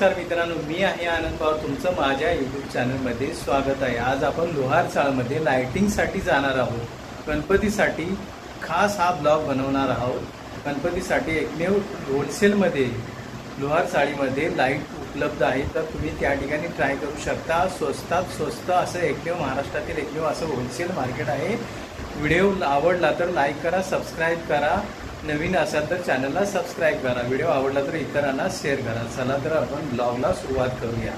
नमस्कार मित्रांनो, मी आहे आनंद पवार. तुमचं माझ्या यूट्यूब चॅनलमध्ये स्वागत आहे. आज आपण लोहार चाळमध्ये लायटिंगसाठी जाणार आहोत. गणपतीसाठी खास हा ब्लॉग बनवणार आहोत. गणपतीसाठी एकमेव होलसेलमध्ये लोहार चाळीमध्ये लाईट उपलब्ध आहे, तर तुम्ही त्या ठिकाणी ट्राय करू शकता. स्वस्तात स्वस्त असं एकमेव महाराष्ट्रातील एकमेव असं होलसेल मार्केट आहे. व्हिडिओ आवडला तर लाईक करा, सबस्क्राईब करा. नवीन असाल तर चॅनलला सबस्क्राईब करा. व्हिडिओ आवडला तर इतरांना शेअर करा. चला तर आपण ब्लॉगला सुरुवात करूया.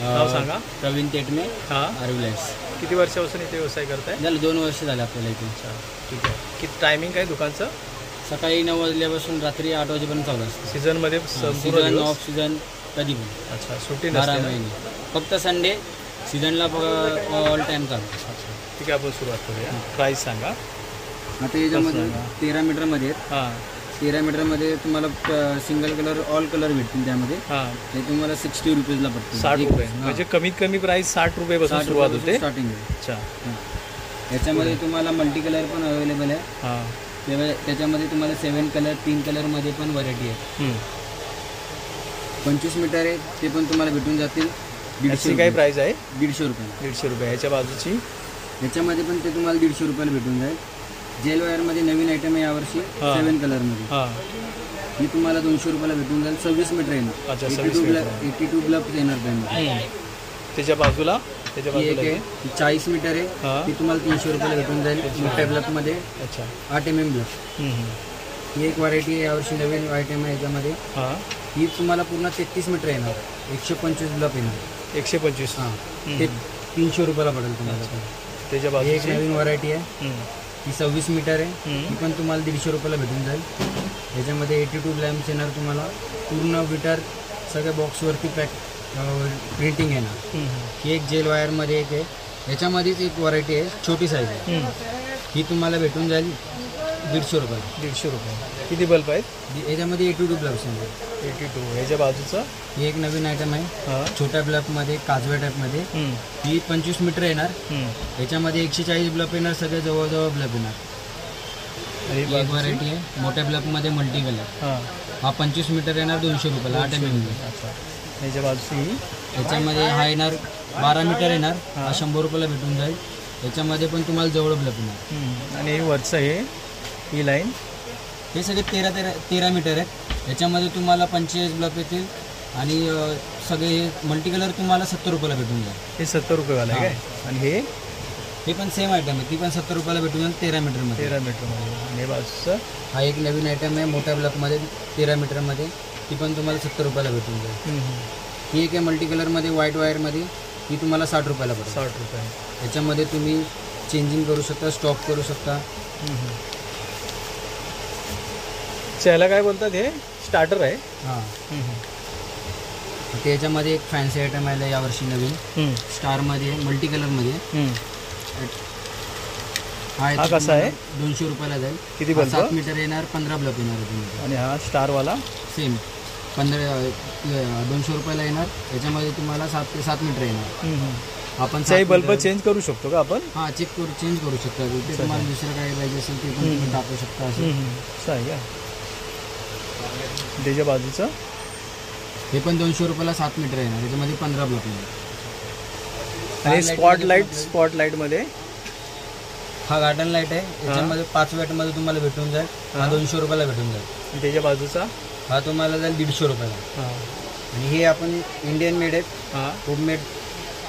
नाव सांगा. प्रवीण तेटमे. हां, आर्विलाइन्स. किती वर्षापासून इथे व्यवसाय करताय? झालं 2 वर्ष झाले आपल्याला इथे. ठीक आहे. किती टायमिंग काय दुकानचं? सकाळी 9 वाजल्यापासून रात्री 8 वाजेपर्यंत चालू असतं. सीझनमध्ये सीझन ऑफ सीझन कधी पण. अच्छा, सुट्टी 12 नसते? महिने फक्त संडे सीझनला ऑल टाईम चालू. ठीक आहे, आपण सुरुवात करूया. प्राईस सांगा. आता याच्यामध्ये 13 मीटरमध्ये आहेत. हां 13 मीटरमध्ये तुम्हाला सिंगल कलर ऑल कलर भेटतील. त्यामध्ये हां ते तुम्हाला 60 रुपीजला पडतील. 60 रुपये म्हणजे कमीत कमी प्राईस 60 रुपयेपासून सुरुवात होते. स्टार्टिंग. अच्छा. याच्यामध्ये तुम्हाला मल्टी कलर पण अवेलेबल आहे. हां त्याच्यामध्ये तुम्हाला 7 कलर 3 कलरमध्ये पण व्हरायटी आहे. 25 मीटर आहे, ते पण तुम्हाला भेटून जातील. याची काय प्राईस आहे? 150 रुपये. 150 रुपये. ह्याच्या बाजूची याच्यामध्ये पण ते तुम्हाला 150 रुपयाला भेटून जाईल. जेल वायरमध्ये नवीन आयटम आहे यावर्षी 7 कलरमध्ये. हां ही तुम्हाला 200 रुपयाला भेटून जाईल. 26 मीटर येणार. अच्छा, 82 ब्लब येणार त्यामध्ये. त्याच्या बाजूला ही एक आहे 40 मीटर आहे, हां. ती तुम्हाला 300 रुपयाला भेटून जाईल. मोठ्या ब्लबमध्ये अच्छा 8 mm ब्लब. ही एक व्हरायटी आहे यावर्षी नवीन आयटम आहे याच्यामध्ये. हां ही तुम्हाला पूर्ण 33 मीटर येणार. 125 ब्लब येणार. 125. हां, ते 300 रुपयाला पडेल तुम्हाला. त्याच्या ही एक बाजूची नवीन व्हरायटी आहे. ही 26 मीटर आहे. ही पण तुम्हाला 150 रुपयाला भेटून जाईल. याच्यामध्ये 82 लॅम्प्स येणार तुम्हाला. पूर्ण विटर सगळ्या बॉक्सवरती पॅक प्रिंटिंग येणार. ही एक जेल वायरमध्ये एक आहे. याच्यामध्येच एक व्हरायटी आहे, छोटी साईज आहे. ही तुम्हाला भेटून जाईल 150 रुपयाला. 150 रुपये. किती बल्ब आहेत? याच्यामध्ये 82 ब्लब्स येणार. 82. ह्याच्या बाजूचं ही एक नवीन आयटम आहे. हां छोट्या ब्लबमध्ये काजव्या टाईपमध्ये. ही 25 मीटर येणार. याच्यामध्ये 140 ब्लब येणार. सगळे जवळजवळ ब्लब येणार. आणि ही एक व्हरायटी आहे मोठ्या ब्लबमध्ये मल्टी कलर. हां हा 25 मीटर येणार 200 रुपयाला. 8 mm. अच्छा. ह्याच्या बाजूची याच्यामध्ये हा येणार 12 मीटर येणार. हा 100 रुपयाला भेटून जाईल. याच्यामध्ये पण तुम्हाला जवळ ब्लब येणार. आणि हे वरचं हे ही लाईन हे सगळे 13 मीटर आहेत. याच्यामध्ये तुम्हाला 45 ब्लब येतील. आणि सगळे हे मल्टी कलर तुम्हाला 70 रुपयाला भेटून जाईल. हे 70 रुपयेवाला आहे काय? आणि हे पण सेम आयटम आहे. ती पण 70 रुपयाला भेटून जाईल 13 मीटरमध्ये. 13 मीटरमध्ये. आणि हे बाजूचं हा एक नवीन आयटम आहे मोठ्या ब्लॉकमध्ये 13 मीटरमध्ये. ती पण तुम्हाला 70 रुपयाला भेटून जाईल. ही एक आहे मल्टी कलरमध्ये व्हाईट वायरमध्ये. ही तुम्हाला 60 रुपयाला पडेल. 60 रुपये. याच्यामध्ये तुम्ही चेंजिंग करू शकता, स्टॉप करू शकता. त्याला काय बोलतात? हे स्टार्टर आहे. हां, ते याच्यामध्ये एक फॅन्सी आयटम आलं यावर्षी नवीन स्टारमध्ये मल्टी कलरमध्ये. हा कसा आहे? 200 रुपयाला जाईल. किती बल्ब? 7 मीटर येणार. 15 ब्लब येणार. आणि हा स्टारवाला सेम 200 रुपयाला येणार. याच्यामध्ये तुम्हाला 7 मीटर येणार. आपण बल्ब चेंज करू शकतो का आपण? हां, चेंज करू शकता. ते तुम्हाला दुसरं काही पाहिजे असेल ते पण तुम्ही टाकू शकता. असं आहे का? त्याच्या बाजूचं हे पण 200 रुपयाला 7 मीटर येणार. याच्यामध्ये 15 ब्लब येणार. आणि स्पॉटलाईटमध्ये हा गार्डन लाईट आहे. याच्यामध्ये 5 वॅटमध्ये तुम्हाला भेटून जाईल. हा 200 रुपयाला भेटून जाईल. त्याच्या बाजूचा हा तुम्हाला जाईल 150 रुपयाला. आणि हे आपण इंडियन मेड आहेत. होममेड.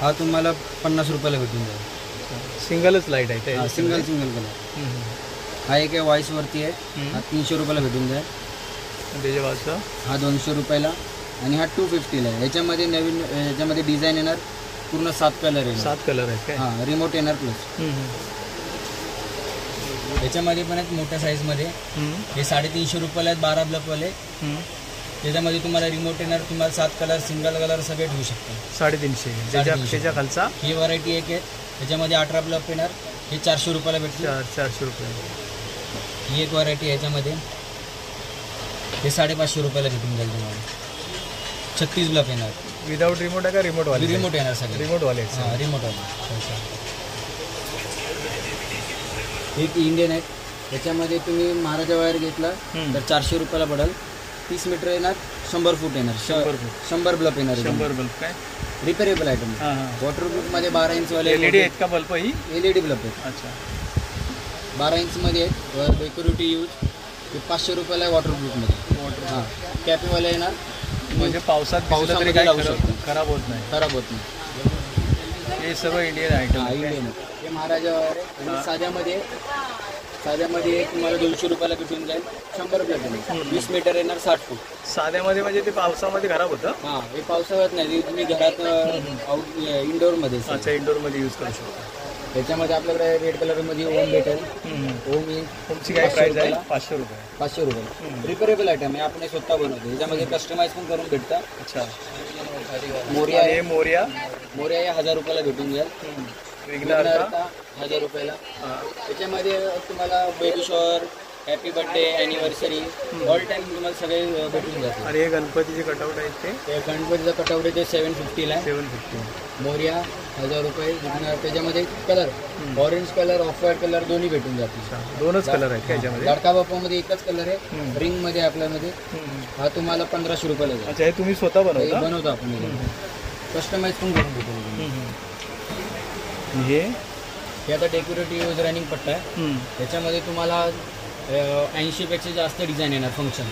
हा तुम्हाला 50 रुपयाला भेटून जाईल. सिंगलच लाईट आहे ते? Single colour. हा एक आहे व्हॉइसवरती आहे. हा 300 रुपयाला भेटून जाईल. त्याच्या बाजूचा हा 200 रुपयाला. आणि हा 250ला आहे. याच्यामध्ये नवीन याच्यामध्ये डिझाईन येणार. पूर्ण 7 कलर येणार. 7 कलर आहेत काय? हां, रिमोट येणार प्लस. याच्यामध्ये पण आहेत मोठ्या साईजमध्ये. हे 350 रुपयाला आहेत 12 ब्लबवाले. त्याच्यामध्ये तुम्हाला रिमोट येणार. तुम्हाला 7 कलर सिंगल कलर सगळे ठेवू शकता. 350. त्याच्या खालचा ही व्हरायटी एक आहे. त्याच्यामध्ये 18 ब्लब येणार. हे 400 रुपयाला भेटतील. 400 रुपये. ही एक व्हरायटी आहे. याच्यामध्ये हे 550 रुपयाला भेटून जाईल तुम्हाला. 36 ब्लब येणार. विदाउट रिमोट आहे का? रिमोटवाले? रिमोट येणार सगळे. रिमोटवाले. हां, रिमोटवाले. एक इंडियन आहे. याच्यामध्ये तुम्ही महाराजा वायर घेतला तर 400 रुपयाला पडेल. 30 मीटर येणार, 100 फूट येणार, 100 फूट. 100 बल्ब येणार, 100 बल्ब काय रिपेरेबल आयटम. हां हां. वॉटरप्रूफमध्ये 12 इंचवाले LED आहेत का बल्ब ही? LED बल्ब आहेत, अच्छा 12 इंचमध्ये आहेत. डेकोरेटिव्ह यूज ते 500 रुपयाला आहे वॉटरप्रूफमध्ये. हां, कॅपेवाले येणार, म्हणजे पावसात भिजलं तरी काही लावू शकतो. खराब होत नाही. खराब होत नाही. हे सगळं इंडियन आयटम हां, इंडियन आहे. हे महाराजा आहे. आणि साध्यामध्ये तुम्हाला 200 रुपयाला भेटून जाईल. 100 रुपयाला येणार, 20 मीटर येणार, 60 फूट. साध्यामध्ये म्हणजे ते पावसामध्ये खराब होतं. हां, हे पावसाळ्यात नाही, तुम्ही घरात इंडोरमध्ये. अच्छा इंडोरमध्ये यूज करू शकतो. त्याच्यामध्ये आपल्याकडे रेड कलरमध्ये ओम भेटेल. ओम ही तुमची काय प्राइस आहे? 500 रुपये. 500 रुपये. रिपेरेबल आयटम आहे, आपण हे स्वतः बनवतो. याच्यामध्ये कस्टमाइज पण करून भेटतं. अच्छा मोरिया हे मोर्या हे 1000 रुपयाला भेटून जाईल. विघ्नहर्ता विघ्नहर्ता 1000 रुपयाला. त्याच्यामध्ये तुम्हाला baby shower, happy birthday, anniversary all time तुम्हाला सगळे भेटून जाते. आणि हे गणपतीचे कटआउट आहेत ते गणपतीचा कटआउट आहे, ते 750 आहे. 750. मोरिया 1000 रुपये. त्याच्यामध्ये colour orange colour, off white colour दोन्ही भेटून जातील. दोनच कलर आहेत का याच्यामध्ये? लाडका बाप्पामध्ये एकच कलर आहे. रिंगमध्ये आपल्यामध्ये हा तुम्हाला 1500 रुपयाला जाईल. अच्छा हे तुम्ही स्वतः बनवता? बनवतो आपण, कस्टमाइज पण करून देतो. हे आता डेकोरेटिव्ह यूज रनिंग पट्टा आहे. त्याच्यामध्ये तुम्हाला 80 पेक्षा जास्त डिझाईन येणार फंक्शन.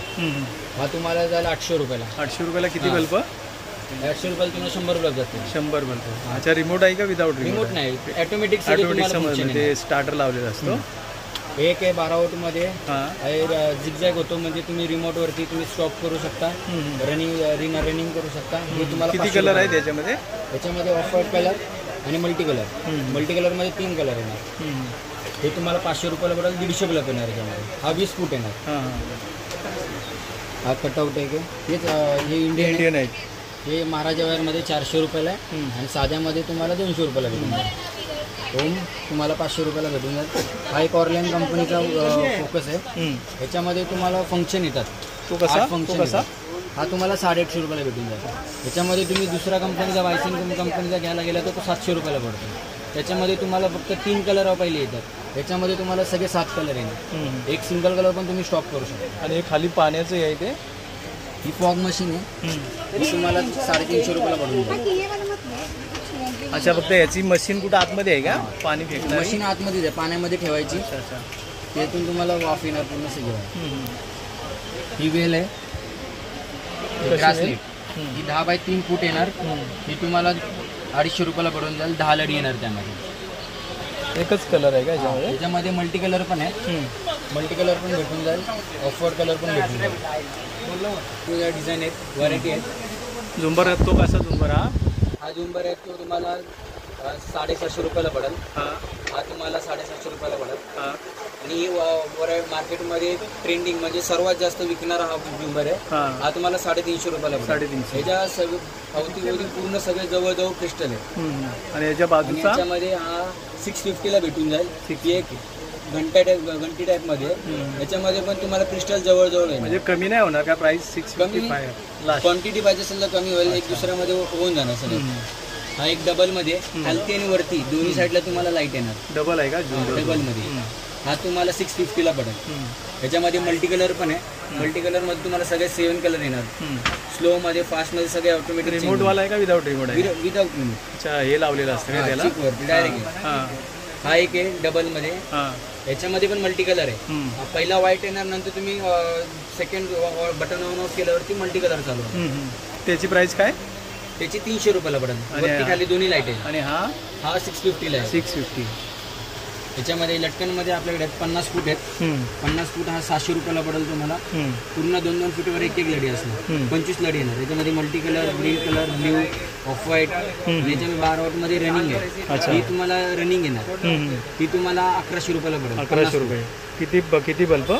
हा तुम्हाला जाईल 800 रुपयाला. 800 रुपयाला किती बल्ब? 800 रुपयाला तुम्हाला 100 बल्ब जातील. 100 बल्ब. अच्छा रिमोट आहे का विदाउट रिमोट नाही, ऑटोमॅटिक समजलं ते स्टार्टर लावलेलं असतो. एक आहे 12 वोल्टमध्ये. हां झिगझॅग होतो, म्हणजे तुम्ही रिमोटवरती तुम्ही स्टॉप करू शकता, रनिंग करू शकता. हे तुम्हाला किती कलर आहे त्याच्यामध्ये? त्याच्यामध्ये ऑफ व्हाईट कलर आणि मल्टी कलरमध्ये 3 कलर येणार. हे तुम्हाला 500 रुपयाला पडेल. 150 बल्ब येणार याच्यामध्ये. हा 20 फूट येणार. हा कटआउट आहे. हे इंडियन आहे. हे महाराजा वेअरमध्ये 400 रुपयाला आहे. आणि साध्यामध्ये तुम्हाला 200 रुपयाला भेटून जाईल. ओम तुम्हाला 500 रुपयाला भेटून जाईल. हा एक ऑरलॅन कंपनीचा फोकस आहे. याच्यामध्ये तुम्हाला फंक्शन येतात. तो कसा? हा तुम्हाला 850 रुपयाला भेटून जातो. त्याच्यामध्ये तुम्ही दुसऱ्या कंपनीचा वायसिंग कंपनीचा घ्यायला गेला तर तो 700 रुपयाला पडतो. त्याच्यामध्ये तुम्हाला फक्त 3 कलर पहिले येतात. त्याच्यामध्ये तुम्हाला सगळे 7 कलर येणार. एक सिंगल कलर पण तुम्ही स्टॉप करू शकता. आणि हे खाली पाण्याचं आहे ते? ही फॉग मशीन आहे. ही तुम्हाला 350 रुपयाला पडून जाईल. अच्छा फक्त याची मशीन कुठं आतमध्ये आहे का? पाणी फेकणार मशीन आतमध्येच आहे, पाण्यामध्ये ठेवायची. अच्छा त्यातून तुम्हाला वाफ येणार पूर्ण सगळं. ही वेल आहे ग्रासलेट. ही 10 बाय 3 फूट येणार. ही तुम्हाला 250 रुपयाला पडून जाईल. 10 लडी येणार त्यामध्ये. एकच कलर आहे का याच्यामध्ये? याच्यामध्ये मल्टी कलर पण आहे. मल्टी कलर पण भेटून जाईल. ऑफ व्हाईट कलर पण भेटून जाईल. डिझाईन आहेत, व्हरायटी आहेत. झुंबर तो कसा झुंबर? हा झुंबर आहे तो तुम्हाला 750 रुपयाला पडेल. हा तुम्हाला 750 रुपयाला पडेल. आणि मार्केटमध्ये ट्रेंडिंग म्हणजे सर्वात जास्त विकणारा हा झुंबर आहे. हा तुम्हाला 350 रुपयाला पडेल. 350. याच्या अवतीभोवती पूर्ण सगळे जवळजवळ क्रिस्टल आहे. आणि याच्या बाजूचा याच्यामध्ये हा 650ला भेटून जाईल. एक घंटी टाईप मध्ये. याच्यामध्ये पण तुम्हाला क्रिस्टल जवळजवळ आहे. म्हणजे कमी नाही होणार का प्राइस? 655. क्वांटिटी पाहिजे असेल तर कमी होईल. एक दुसऱ्यामध्ये होऊन जाणार सगळं. हा एक डबल मध्ये खालती आणि वरती दोन्ही साईडला तुम्हाला लाईट येणार. डबल आहे का? डबल मध्ये. हा तुम्हाला 650ला पडेल. याच्यामध्ये मल्टी कलर पण आहे. मल्टी कलर मध्ये तुम्हाला सगळे 7 कलर येणार. स्लो मध्ये, फास्ट मध्ये सगळे ऑटोमॅटिक. रिमोट वाला आहे का विदाउट रिमोट आहे? Without remote. अच्छा हे लावलेलं असतं का त्याला? डायरेक्ट. हा एक आहे डबल मध्ये. याच्यामध्ये पण मल्टी कलर आहे. पहिला व्हाईट येणार, नंतर तुम्ही सेकंड बटन ऑन ऑफ केल्यावरती मल्टी कलर चालू. त्याची प्राइस काय? त्याची 300 रुपयाला पडेल. वरती खाली दोन्ही लाईट आहे. आणि हा 650ला आहे. 650. याच्यामध्ये लटकनमध्ये आपल्याकडे 50 फूट आहेत. 50 फूट हा 700 रुपयाला पडेल तुम्हाला. पूर्ण 2-2 फुटावर एक लडी असणार. 25 लडी येणार. याच्यामध्ये multi colour, green colour, blue, off white. याच्यामध्ये 12 वॉटमध्ये रनिंग आहे. ही तुम्हाला रनिंग येणार. ही तुम्हाला 1100 रुपयाला पडेल. 1100 रुपये. किती बल्ब?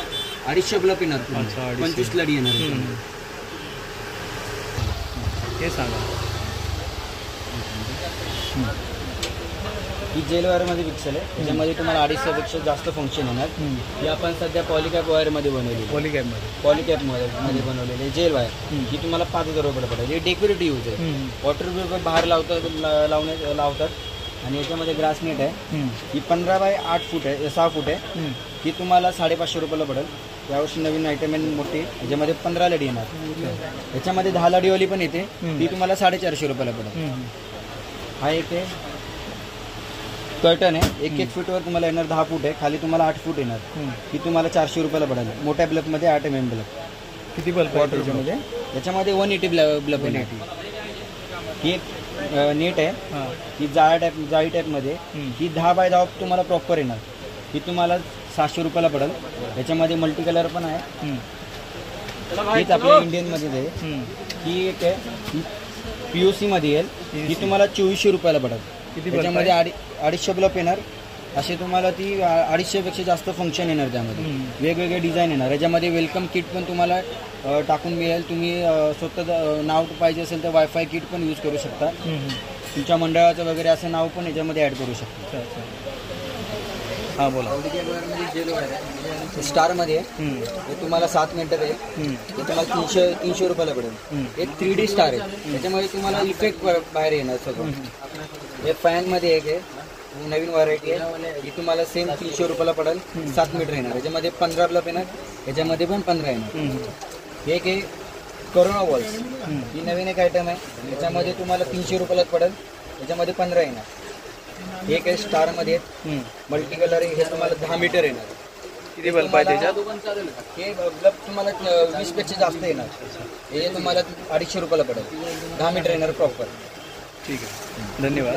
250 बल्ब येणार. 25 लडी येणार. हे सांगा. ही जेल वायरमध्ये पिक्सल आहे. त्याच्यामध्ये तुम्हाला 250 पेक्षा जास्त फंक्शन येणार. ही आपण सध्या पॉलिकॅप वायरमध्ये बनवली. पॉलिकॅपमध्ये बनवलेली जेल वायर. ही तुम्हाला 5000 रुपये पडेल. हे डेकोरेटिव्ह यूज आहे. वॉटरप्रूफ बाहेर लावतात. आणि याच्यामध्ये ग्रास नेट आहे. ही 15 बाय 8 फूट आहे, 6 फूट आहे. ही तुम्हाला 550 रुपयाला पडेल. यावर्षी नवीन आयटम आहे मोठी, याच्यामध्ये 15 लडी येणार. याच्यामध्ये 10 लडीवाली पण येते, ती तुम्हाला 450 रुपयाला पडेल. हा एक आहे कर्टन आहे, 1 फूटवर तुम्हाला येणार, 10 फूट आहे, खाली तुम्हाला 8 फूट येणार. ही तुम्हाला 400 रुपयाला पडेल. मोठ्या बल्बमध्ये 8 mm बल्ब. किती बल्ब आहे त्याच्यामध्ये? याच्यामध्ये 180 बल्ब येणार. ही एक नेट आहे, ही जाळी टाईपमध्ये, ही 10 बाय 10 तुम्हाला प्रॉपर येणार. ही तुम्हाला 700 रुपयाला पडेल. याच्यामध्ये मल्टी कलर पण आहे. हीच आपल्या इंडियनमध्ये आहे. ही एक आहे POC मध्ये येईल, ही तुम्हाला 2400 रुपयाला पडेल. त्याच्यामध्ये 250 बल्ब येणार. असे तुम्हाला ती 250 पेक्षा जास्त फंक्शन येणार. त्यामध्ये वेगवेगळे डिझाईन येणार. याच्यामध्ये वेलकम किट पण तुम्हाला टाकून मिळेल. तुम्ही स्वतः नाव पाहिजे असेल तर वायफाय किट पण यूज करू शकता. तुमच्या मंडळाचं वगैरे असं नाव पण याच्यामध्ये ॲड करू शकता. हां बोला. स्टारमध्ये हे तुम्हाला 7 मीटर आहे. हे तुम्हाला 300 रुपयाला पडेल. एक 3D स्टार आहे, त्याच्यामध्ये तुम्हाला इफेक्ट बाहेर येणार सगळं. हे फॅनमध्ये एक आहे, नवीन व्हरायटी आहे. ही तुम्हाला सेम 300 रुपयाला पडेल. 7 मीटर येणार. याच्यामध्ये 15 बल्ब येणार. याच्यामध्ये पण 15 येणार. एक आहे करोना वॉल्स, ही नवीन एक आयटम आहे. याच्यामध्ये तुम्हाला 300 रुपयाला पडेल. याच्यामध्ये 15 येणार. एक आहे स्टारमध्ये मल्टी कलर आहे, हे तुम्हाला 10 मीटर येणार. किती बल्ब आहे त्याच्यात? हे बल्ब तुम्हाला 20 पेक्षा जास्त येणार. हे तुम्हाला 250 रुपयाला पडेल. 10 मीटर येणार प्रॉपर. ठीक आहे, धन्यवाद.